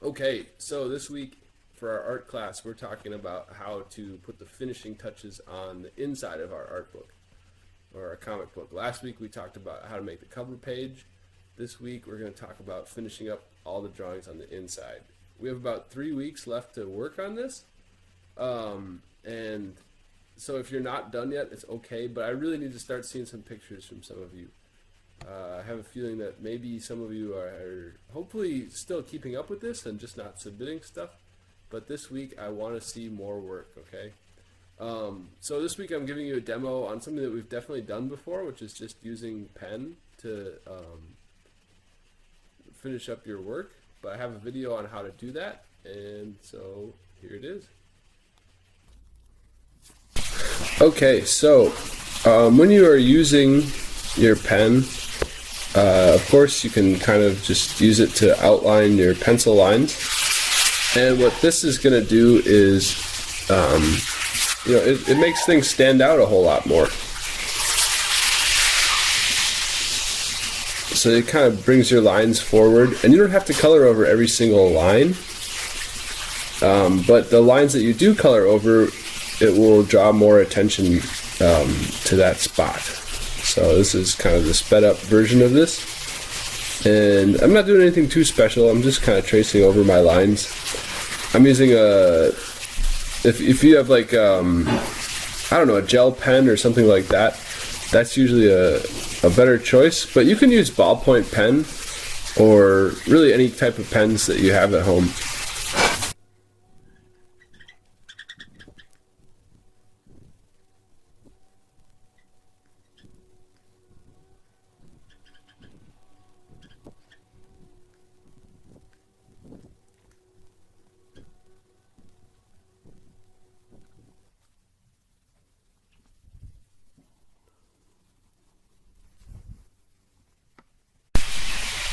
Okay, so this week for our art class, we're talking about how to put the finishing touches on the inside of our art book or our comic book. Last week we talked about how to make the cover page. This week we're going to talk about finishing up all the drawings on the inside. We have about 3 weeks left to work on this. And so if you're not done yet, it's okay, but I really need to start seeing some pictures from some of you. I have a feeling that maybe some of you are hopefully still keeping up with this and just not submitting stuff. But this week I want to see more work, okay? So this week I'm giving you a demo on something that we've definitely done before, which is just using pen to finish up your work. But I have a video on how to do that, and so here it is. Okay, so when you are using your pen, of course you can kind of just use it to outline your pencil lines, and what this is going to do is it makes things stand out a whole lot more. So it kind of brings your lines forward, and you don't have to color over every single line, but the lines that you do color over, it will draw more attention to that spot. So this is kind of the sped up version of this, and I'm not doing anything too special. I'm just kind of tracing over my lines. I'm using if you have like I don't know, a gel pen or something like that, that's usually a better choice, but you can use ballpoint pen or really any type of pens that you have at home.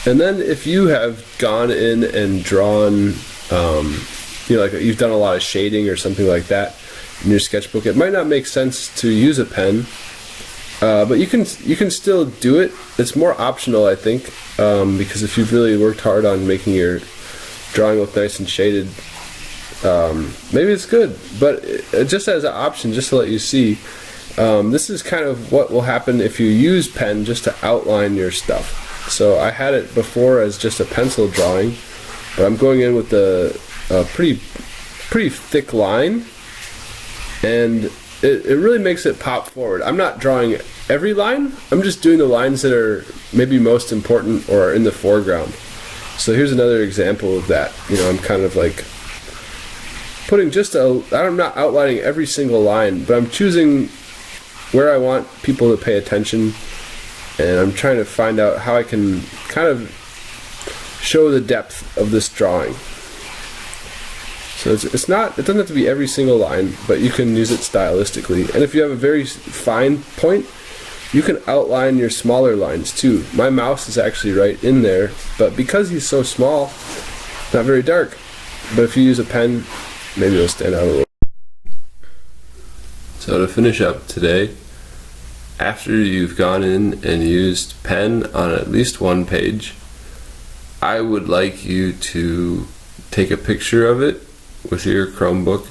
And then if you have gone in and drawn, like you've done a lot of shading or something like that in your sketchbook, it might not make sense to use a pen, but you can still do it. It's more optional, I think, because if you've really worked hard on making your drawing look nice and shaded, maybe it's good. But just as an option, just to let you see, this is kind of what will happen if you use pen just to outline your stuff. So I had it before as just a pencil drawing, but I'm going in with a pretty thick line, and it really makes it pop forward. I'm not drawing every line, I'm just doing the lines that are maybe most important or are in the foreground. So here's another example of that. I'm kind of like putting I'm not outlining every single line, but I'm choosing where I want people to pay attention, and I'm trying to find out how I can kind of show the depth of this drawing. So it doesn't have to be every single line, but you can use it stylistically. And if you have a very fine point, you can outline your smaller lines too. My mouse is actually right in there, but because he's so small, not very dark. But if you use a pen, maybe it'll stand out a little. So to finish up today, after you've gone in and used pen on at least one page, I would like you to take a picture of it with your Chromebook,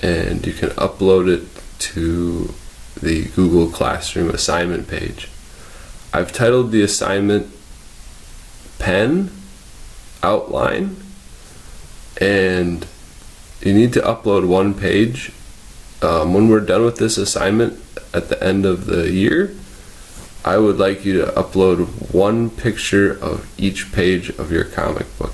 and you can upload it to the Google Classroom assignment page. I've titled the assignment Pen Outline, and you need to upload one page. When we're done with this assignment at the end of the year, I would like you to upload one picture of each page of your comic book.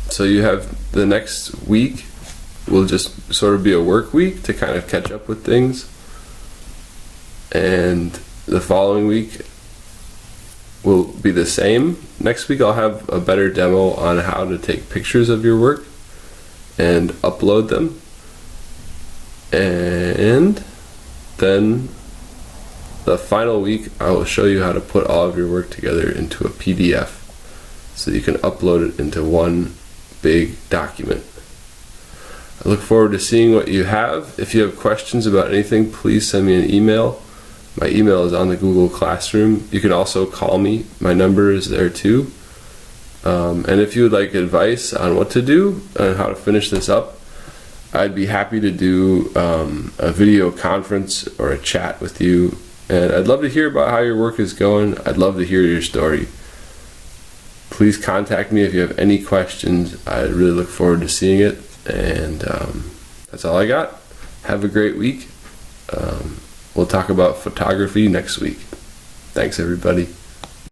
So you have the next week will just sort of be a work week to kind of catch up with things, and the following week will be the same. Next week I'll have a better demo on how to take pictures of your work and upload them, and then the final week I will show you how to put all of your work together into a PDF so you can upload it into one big document. I look forward to seeing what you have. If you have questions about anything, please send me an email. My email is on the Google Classroom. You can also call me. My number is there too. And if you would like advice on what to do and how to finish this up, I'd be happy to do a video conference or a chat with you. And I'd love to hear about how your work is going. I'd love to hear your story. Please contact me if you have any questions. I really look forward to seeing it. And that's all I got. Have a great week. We'll talk about photography next week. Thanks, everybody.